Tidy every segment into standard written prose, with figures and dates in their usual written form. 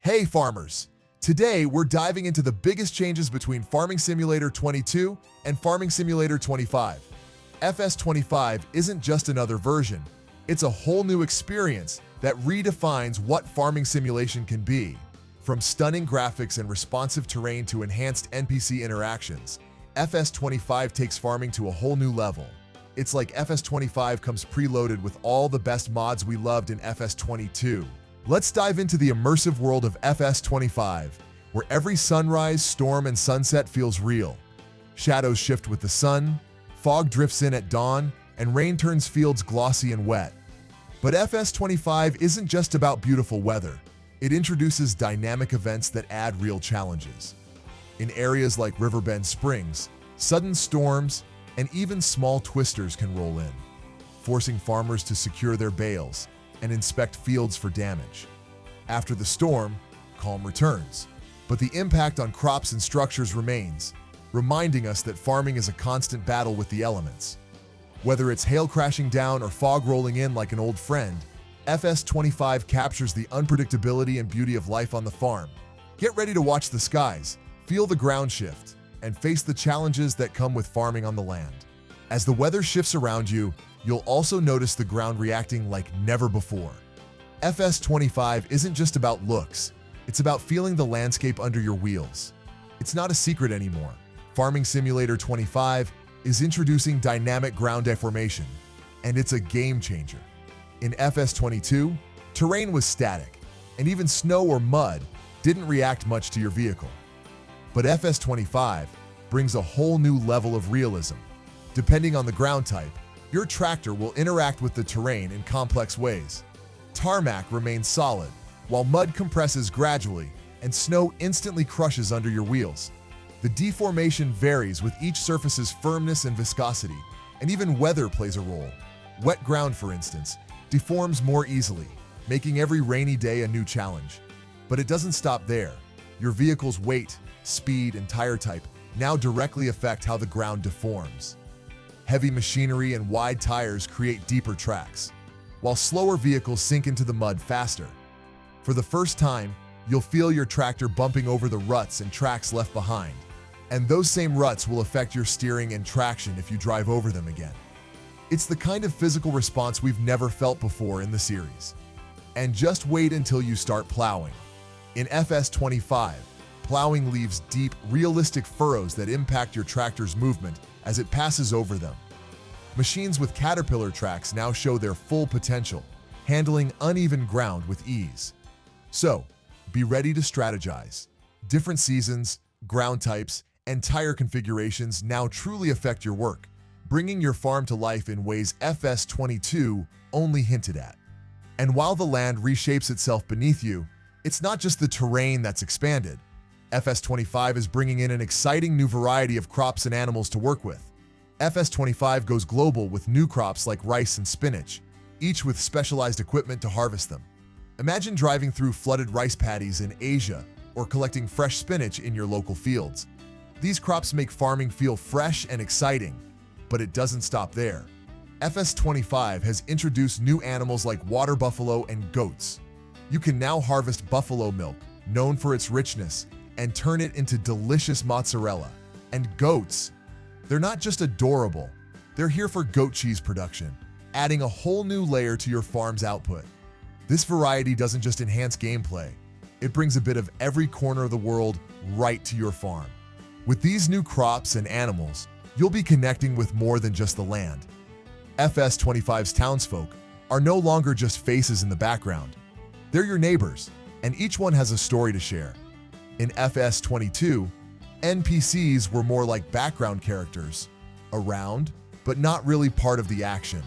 Hey farmers! Today we're diving into the biggest changes between Farming Simulator 22 and Farming Simulator 25. FS25 isn't just another version, it's a whole new experience that redefines what farming simulation can be. From stunning graphics and responsive terrain to enhanced NPC interactions, FS25 takes farming to a whole new level. It's like FS25 comes preloaded with all the best mods we loved in FS22. Let's dive into the immersive world of FS25, where every sunrise, storm, and sunset feels real. Shadows shift with the sun, fog drifts in at dawn, and rain turns fields glossy and wet. But FS25 isn't just about beautiful weather. It introduces dynamic events that add real challenges. In areas like Riverbend Springs, sudden storms and even small twisters can roll in, forcing farmers to secure their bales and inspect fields for damage. After the storm, calm returns, but the impact on crops and structures remains, reminding us that farming is a constant battle with the elements. Whether it's hail crashing down or fog rolling in like an old friend, FS25 captures the unpredictability and beauty of life on the farm. Get ready to watch the skies, feel the ground shift, and face the challenges that come with farming on the land. As the weather shifts around you, you'll also notice the ground reacting like never before. FS25 isn't just about looks, it's about feeling the landscape under your wheels. It's not a secret anymore. Farming Simulator 25 is introducing dynamic ground deformation, and it's a game changer. In FS22, terrain was static, and even snow or mud didn't react much to your vehicle. But FS25 brings a whole new level of realism. Depending on the ground type, your tractor will interact with the terrain in complex ways. Tarmac remains solid, while mud compresses gradually and snow instantly crushes under your wheels. The deformation varies with each surface's firmness and viscosity, and even weather plays a role. Wet ground, for instance, deforms more easily, making every rainy day a new challenge. But it doesn't stop there. Your vehicle's weight, speed, and tire type now directly affect how the ground deforms. Heavy machinery and wide tires create deeper tracks, while slower vehicles sink into the mud faster. For the first time, you'll feel your tractor bumping over the ruts and tracks left behind, and those same ruts will affect your steering and traction if you drive over them again. It's the kind of physical response we've never felt before in the series. And just wait until you start plowing. In FS25, plowing leaves deep, realistic furrows that impact your tractor's movement as it passes over them. Machines with caterpillar tracks now show their full potential, handling uneven ground with ease. So, be ready to strategize. Different seasons, ground types, and tire configurations now truly affect your work, bringing your farm to life in ways FS22 only hinted at. And while the land reshapes itself beneath you, it's not just the terrain that's expanded. FS25 is bringing in an exciting new variety of crops and animals to work with. FS25 goes global with new crops like rice and spinach, each with specialized equipment to harvest them. Imagine driving through flooded rice paddies in Asia or collecting fresh spinach in your local fields. These crops make farming feel fresh and exciting, but it doesn't stop there. FS25 has introduced new animals like water buffalo and goats. You can now harvest buffalo milk, known for its richness, and turn it into delicious mozzarella. And goats, they're not just adorable, they're here for goat cheese production, adding a whole new layer to your farm's output. This variety doesn't just enhance gameplay, it brings a bit of every corner of the world right to your farm. With these new crops and animals, you'll be connecting with more than just the land. FS25's townsfolk are no longer just faces in the background. They're your neighbors, and each one has a story to share. In FS22, NPCs were more like background characters, around, but not really part of the action.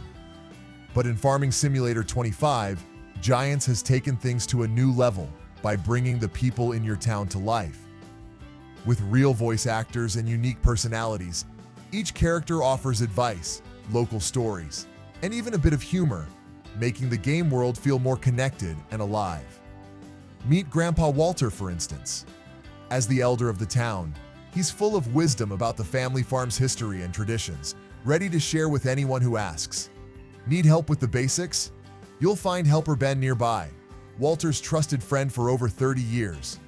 But in Farming Simulator 25, Giants has taken things to a new level by bringing the people in your town to life. With real voice actors and unique personalities, each character offers advice, local stories, and even a bit of humor, making the game world feel more connected and alive. Meet Grandpa Walter, for instance. As the elder of the town, he's full of wisdom about the family farm's history and traditions, ready to share with anyone who asks. Need help with the basics? You'll find Helper Ben nearby, Walter's trusted friend for over 30 years.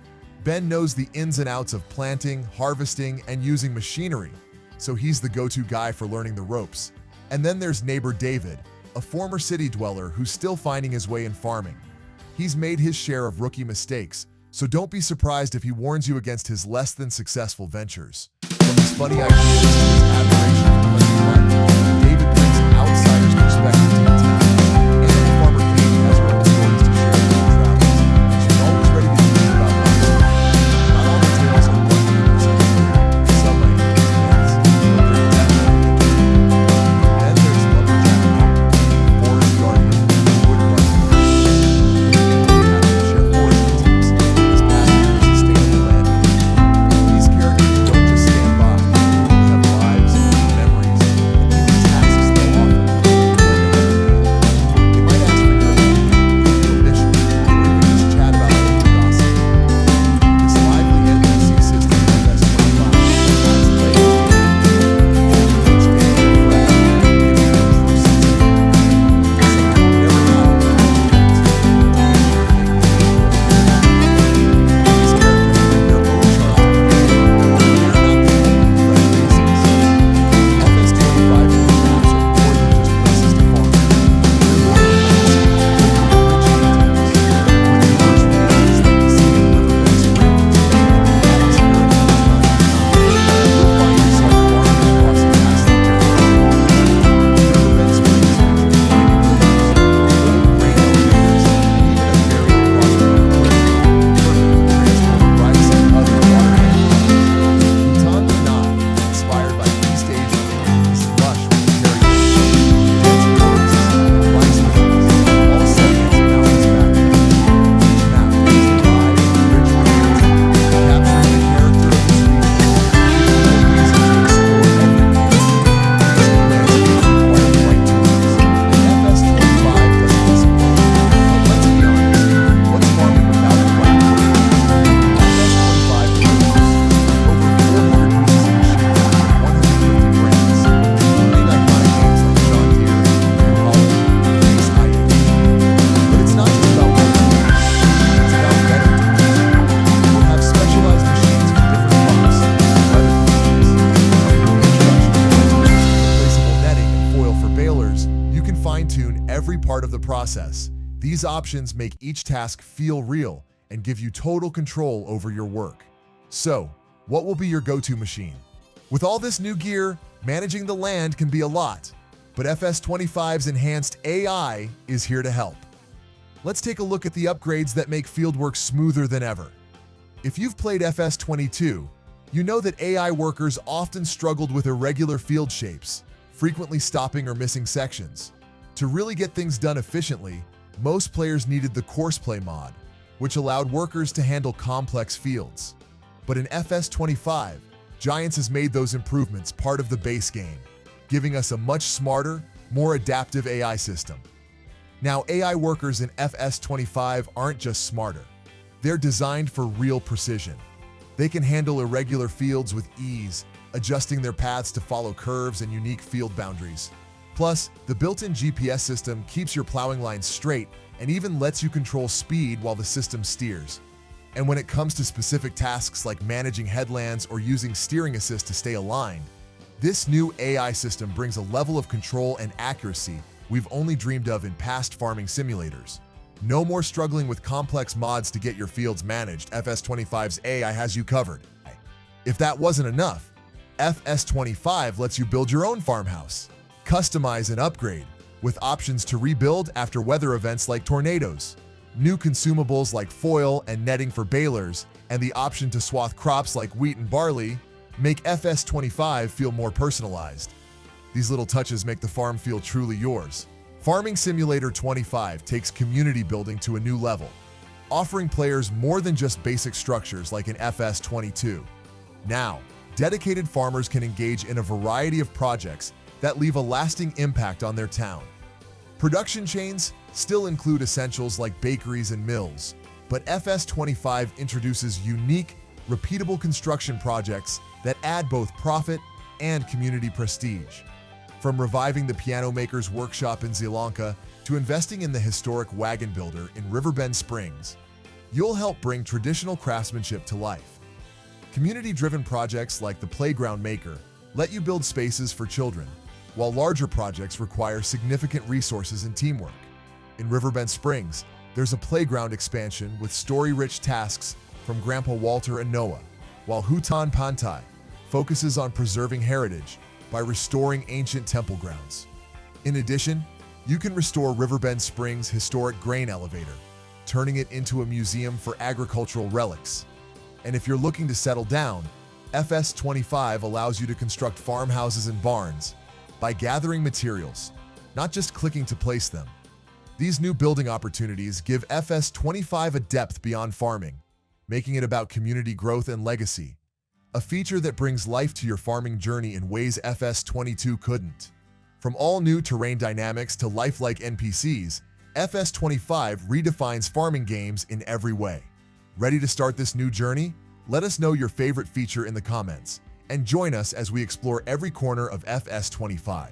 Ben knows the ins and outs of planting, harvesting, and using machinery, so he's the go-to guy for learning the ropes. And then there's neighbor David, a former city dweller who's still finding his way in farming. He's made his share of rookie mistakes, so don't be surprised if he warns you against his less than successful ventures. From his funny ideas to his admiration for country life, David brings an outsider's perspective to the town. And farmer Katie has her own stories to share with her travels. She's always ready to teach about life. Not all the tales are 100% true. Some might be myths, but they're definitely interesting. Then there's lumberjack Hope, forest guardian, wood buster. These characters don't just stand by, they have lives, memories, and even tasks they'll offer, like a They might ask for your opinion, give you a mission, or even just chat about local gossip. This lively NPC system in FS25 adds layers to it. Each day is fresh, giving you a true sense of community. Something you never got in the old games. These characters bring their own charm to the game. They're not the only fresh faces. FS25 maps are more than just places to farm. They're more than maps. They're rich details. With diverse fields like the scenic riverbed springs and the atmospheric sunshine of town, you'll find yourself wandering across a vastly different environment. Riverbed springs feature winding rivers, old grain elevators, and even a very cross-country trail, perfect for transporting rice and other water animals. Bhutan Kanal, inspired by East Asia, is lush with cherry bushes, dense forests, and rice fields, all set against mountains background. Each map is alive, rich with detail, capturing the character of this region, giving you a reason to explore every detail. These new landscapes require right tools, and FS25 doesn't disappoint. But let's be honest, what's farming without the right tools? FS25 delivers. Over 400 pieces of machinery from 150 brands, including iconic names like John Deere, New Holland, and Case IH. But it's not just about one tool, it's about better tools. We'll have specialized machines for different crops, weather conditions, from new introduction preventers to replaceable netting and foil for balers. You can fine-tune every part of the process. These options make each task feel real and give you total control over your work. So, what will be your go-to machine? With all this new gear, managing the land can be a lot, but FS25's enhanced AI is here to help. Let's take a look at the upgrades that make fieldwork smoother than ever. If you've played FS22, you know that AI workers often struggled with irregular field shapes, frequently stopping or missing sections. To really get things done efficiently, most players needed the Courseplay mod, which allowed workers to handle complex fields. But in FS25, Giants has made those improvements part of the base game, giving us a much smarter, more adaptive AI system. Now, AI workers in FS25 aren't just smarter. They're designed for real precision. They can handle irregular fields with ease, adjusting their paths to follow curves and unique field boundaries. Plus, the built-in GPS system keeps your plowing lines straight and even lets you control speed while the system steers. And when it comes to specific tasks like managing headlands or using steering assist to stay aligned, this new AI system brings a level of control and accuracy we've only dreamed of in past farming simulators. No more struggling with complex mods to get your fields managed. FS25's AI has you covered. If that wasn't enough, FS25 lets you build your own farmhouse, customize and upgrade, with options to rebuild after weather events like tornadoes, new consumables like foil and netting for balers, and the option to swath crops like wheat and barley make FS25 feel more personalized. These little touches make the farm feel truly yours. Farming Simulator 25 takes community building to a new level, offering players more than just basic structures like in FS22. Now, dedicated farmers can engage in a variety of projects that leave a lasting impact on their town. Production chains still include essentials like bakeries and mills, but FS25 introduces unique, repeatable construction projects that add both profit and community prestige. From reviving the piano maker's workshop in Sri Lanka to investing in the historic wagon builder in Riverbend Springs, you'll help bring traditional craftsmanship to life. Community-driven projects like the Playground Maker let you build spaces for children, while larger projects require significant resources and teamwork. In Riverbend Springs, there's a playground expansion with story-rich tasks from Grandpa Walter and Noah, while Hutan Pantai focuses on preserving heritage by restoring ancient temple grounds. In addition, you can restore Riverbend Springs' historic grain elevator, turning it into a museum for agricultural relics. And if you're looking to settle down, FS25 allows you to construct farmhouses and barns by gathering materials, not just clicking to place them. These new building opportunities give FS25 a depth beyond farming, making it about community growth and legacy, a feature that brings life to your farming journey in ways FS22 couldn't. From all new terrain dynamics to lifelike NPCs, FS25 redefines farming games in every way. Ready to start this new journey? Let us know your favorite feature in the comments, and join us as we explore every corner of FS25.